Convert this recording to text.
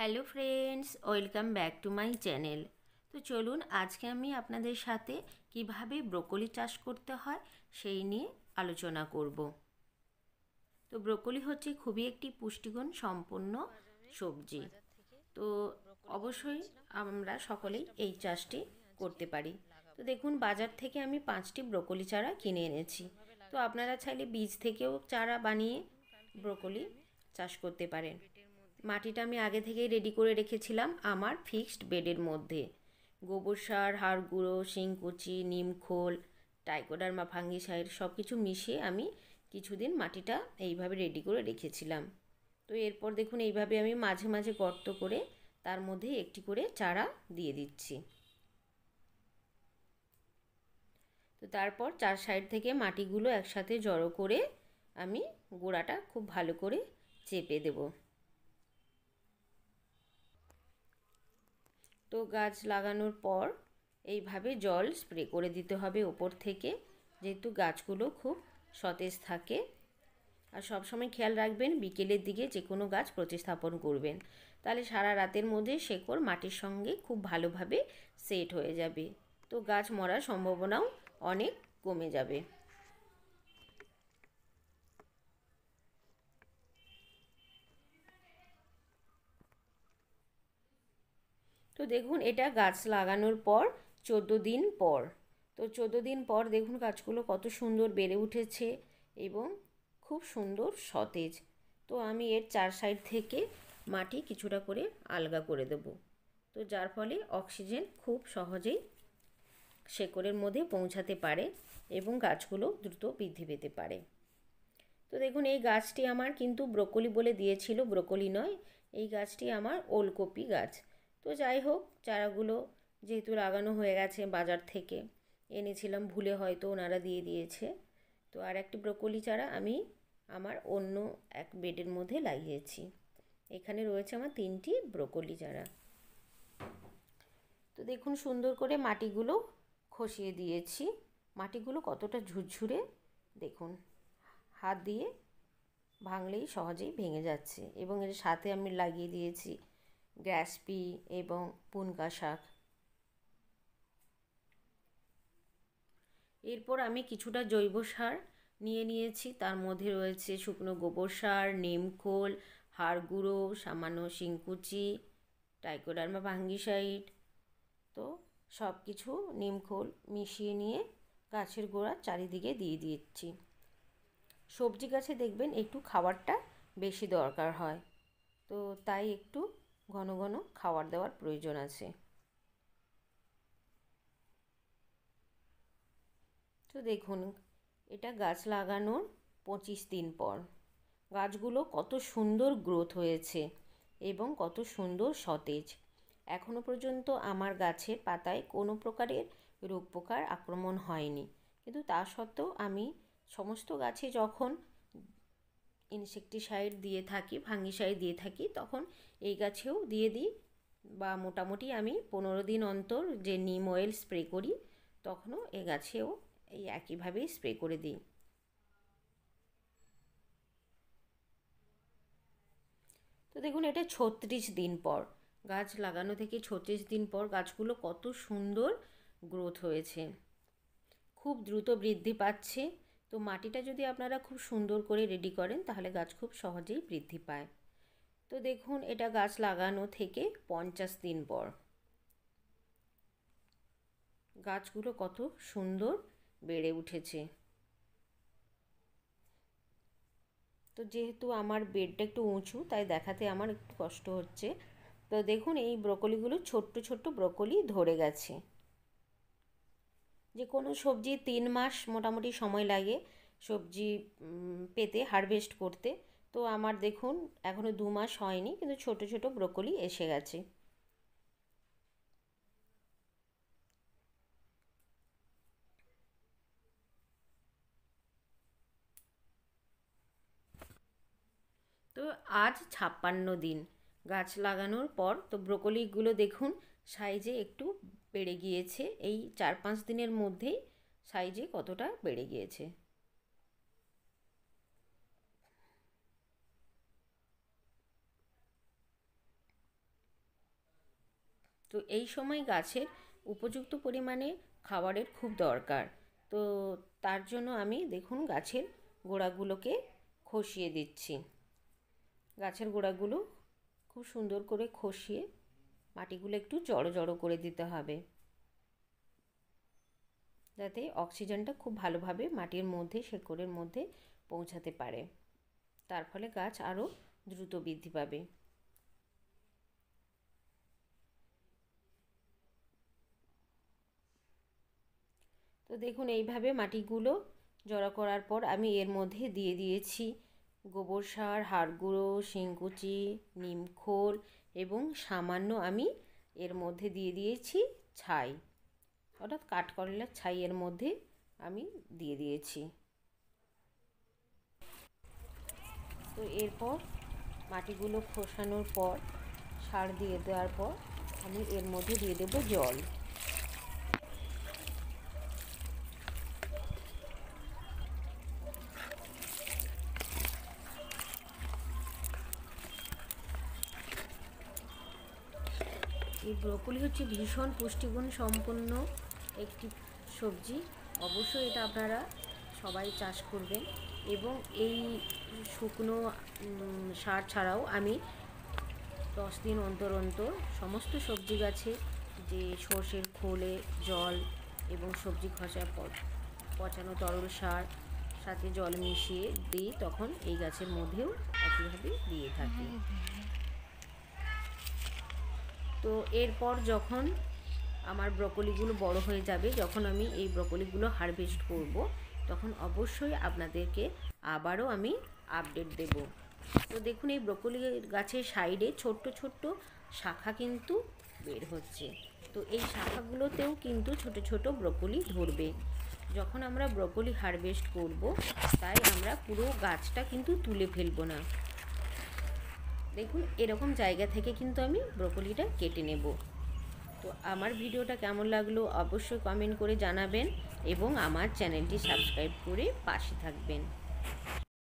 Hello friends, welcome back to my channel. তো চলুন আজকে আমি আপনাদের সাথে কিভাবে ব্রোকলি চাষ করতে হয় সেই নিয়ে আলোচনা করব। তো ব্রোকলি হচ্ছে খুবই একটি পুষ্টিগুণ সম্পন্ন সবজি। তো অবশ্যই আমরা সকলেই এই চাষটি করতে পারি। তো দেখুন, বাজার থেকে আমি 5টি ব্রোকলি চারা কিনে এনেছি। তো আপনারা চাইলে বীজ থেকেও চারা বানিয়ে ব্রোকলি চাষ করতে পারেন। মাটিটা আমি আগে থেকেই রেডি করে রেখেছিলাম আমার ফিক্সড বেডের মধ্যে। গোবর সার, হাড় গুঁড়ো, শিংকুচি, নিমখোল, টাইকোডার্মা ফাঙ্গিসাইড সব কিছু মিশিয়ে আমি কিছুদিন মাটিটা এইভাবে রেডি করে রেখেছিলাম। তো এরপর দেখুন, এইভাবে আমি মাঝে মাঝে গর্ত করে তার মধ্যে একটি করে চারা দিয়ে দিচ্ছি। তো তারপর চার সাইড থেকে মাটিগুলো একসাথে জড়ো করে আমি গোড়াটা খুব ভালো করে চেপে দেব। তো গাছ লাগানোর পর এইভাবে জল স্প্রে করে দিতে হবে ওপর থেকে, যেহেতু গাছগুলো খুব সতেজ থাকে। আর সবসময় খেয়াল রাখবেন বিকেলের দিকে যে কোনো গাছ প্রতিস্থাপন করবেন, তাহলে সারা রাতের মধ্যে শেকড় মাটির সঙ্গে খুব ভালোভাবে সেট হয়ে যাবে। তো গাছ মরার সম্ভাবনাও অনেক কমে যাবে। তো দেখুন, এটা গাছ লাগানোর পর 14 দিন পর। তো 14 দিন পর দেখুন গাছগুলো কত সুন্দর বেড়ে উঠেছে এবং খুব সুন্দর সতেজ। তো আমি এর চার সাইড থেকে মাটি কিছুটা করে আলগা করে দেব, তো যার ফলে অক্সিজেন খুব সহজেই শেকড়ের মধ্যে পৌঁছাতে পারে এবং গাছগুলো দ্রুত বৃদ্ধি পেতে পারে। তো দেখুন, এই গাছটি আমার কিন্তু ব্রোকলি বলে দিয়েছিল, ব্রোকলি নয়, এই গাছটি আমার ওলকপি গাছ। তো যাই হোক, চারাগুলো যেহেতু লাগানো হয়ে গেছে, বাজার থেকে এনেছিলাম, ভুলে হয়তো ওনারা দিয়ে দিয়েছে। তো আর একটি ব্রোকলি চারা আমি আমার অন্য এক বেডের মধ্যে লাগিয়েছি। এখানে রয়েছে আমার 3টি ব্রোকলি চারা। তো দেখুন, সুন্দর করে মাটিগুলো খসিয়ে দিয়েছি। মাটিগুলো কতটা ঝুরঝুরে দেখুন, হাত দিয়ে ভাঙলেই সহজেই ভেঙে যাচ্ছে। এবং এর সাথে আমি লাগিয়ে দিয়েছি গ্যাসপি এবং পুনকা শাক। এরপর আমি কিছুটা জৈব সার নিয়ে নিয়েছি, তার মধ্যে রয়েছে শুকনো গোবর সার, নিমখোল, হাড় গুঁড়ো, সামান্য শিংকুচি, টাইকোডার্মা ফাঙ্গিসাইড। তো সব কিছু নিমখোল মিশিয়ে নিয়ে গাছের গোড়ার চারিদিকে দিয়ে দিচ্ছি। সবজি গাছে দেখবেন একটু খাবারটা বেশি দরকার হয়, তো তাই একটু ঘন ঘন খাবার দেওয়ার প্রয়োজন আছে। তো দেখুন, এটা গাছ লাগানোর 25 দিন পর গাছগুলো কত সুন্দর গ্রোথ হয়েছে এবং কত সুন্দর সতেজ। এখনও পর্যন্ত আমার গাছের পাতায় কোনো প্রকারের রোগ পোকার আক্রমণ হয়নি, কিন্তু তা সত্ত্বেও আমি সমস্ত গাছে যখন ইনসেকটিসাইড দিয়ে থাকি, ফাঙ্গিসাইড দিয়ে থাকি, তখন এই গাছেও দিয়ে দিই। বা মোটামুটি আমি 15 দিন অন্তর যে নিম অয়েল স্প্রে করি, তখনও এ গাছেও এই একইভাবেই স্প্রে করে দিই। তো দেখুন, এটা 36 দিন পর, গাছ লাগানো থেকে 36 দিন পর গাছগুলো কত সুন্দর গ্রোথ হয়েছে, খুব দ্রুত বৃদ্ধি পাচ্ছে। তো মাটিটা যদি আপনারা খুব সুন্দর করে রেডি করেন, তাহলে গাছ খুব সহজেই বৃদ্ধি পায়। তো দেখুন, এটা গাছ লাগানো থেকে 50 দিন পর গাছগুলো কত সুন্দর বেড়ে উঠেছে। তো যেহেতু আমার বেডটা একটু উঁচু, তাই দেখাতে আমার একটু কষ্ট হচ্ছে। তো দেখুন, এই ব্রোকলিগুলো ছোট্ট ছোট্ট ব্রোকলি ধরে গেছে। যে কোনো সবজি 3 মাস মোটামুটি সময় লাগে সবজি পেতে, হারভেস্ট করতে। তো আমার দেখুন এখনও 2 মাস হয়নি, কিন্তু ছোট ছোট ব্রোকলি এসে গেছে। তো আজ 56 দিন গাছ লাগানোর পর। তো ব্রোকলিগুলো দেখুন সাইজে একটু বেড়ে গিয়েছে, এই 4-5 দিনের মধ্যেই সাইজে কতটা বেড়ে গিয়েছে। তো এই সময় গাছের উপযুক্ত পরিমাণে খাবারের খুব দরকার। তো তার জন্য আমি দেখুন গাছের গোড়াগুলোকে খসিয়ে দিচ্ছি। গাছের গোড়াগুলো খুব সুন্দর করে খসিয়ে মাটিগুলো একটু জড়ো জড়ো করে দিতে হবে, যাতে অক্সিজেনটা খুব ভালোভাবে মাটির মধ্যে, শেকড়ের মধ্যে পৌঁছাতে পারে। তার ফলে গাছ আরও দ্রুত বৃদ্ধি পাবে। তো দেখুন এইভাবে মাটিগুলো জড়ো করার পর আমি এর মধ্যে দিয়ে দিয়েছি গোবর সার, হাড় গুঁড়ো, শিংকুচি, নিমখোল এবং সামান্য আমি এর মধ্যে দিয়ে দিয়েছি ছাই, অর্থাৎ কাঠকরলার ছাই এর মধ্যে আমি দিয়ে দিয়েছি। তো এরপর মাটিগুলো খোসানোর পর, সার দিয়ে দেওয়ার পর আমি এর মধ্যে দিয়ে দেবো জল। এই ব্রোকলি হচ্ছে ভীষণ পুষ্টিগুণ সম্পন্ন একটি সবজি। অবশ্যই এটা আপনারা সবাই চাষ করবেন। এবং এই শুকনো সার ছাড়াও আমি 10 দিন অন্তর অন্তর সমস্ত সবজি গাছে যে সর্ষের খোলে জল এবং সবজি খোসা পচানো তরল সার সাথে জল মিশিয়ে দিই, তখন এই গাছের মধ্যেও একইভাবে দিয়ে থাকি। তো এরপর যখন আমার ব্রোকলিগুলো বড় হয়ে যাবে, যখন আমি এই ব্রোকলিগুলো হারভেস্ট করব, তখন অবশ্যই আপনাদেরকে আবারও আমি আপডেট দেব। তো দেখুন এই ব্রোকলি গাছের সাইডে ছোট্ট ছোট্ট শাখা কিন্তু বের হচ্ছে। তো এই শাখাগুলোতেও কিন্তু ছোট ছোট ব্রোকলি ধরবে যখন আমরা ব্রোকলি হারভেস্ট করব। তাই আমরা পুরো গাছটা কিন্তু তুলে ফেলবো না। দেখুন এরকম জায়গা থেকে কিন্তু আমি ব্রোকলিটা কেটে নেব। তো আমার ভিডিওটা কেমন লাগলো অবশ্যই কমেন্ট করে জানাবেন এবং আমার চ্যানেলটি সাবস্ক্রাইব করে পাশে থাকবেন।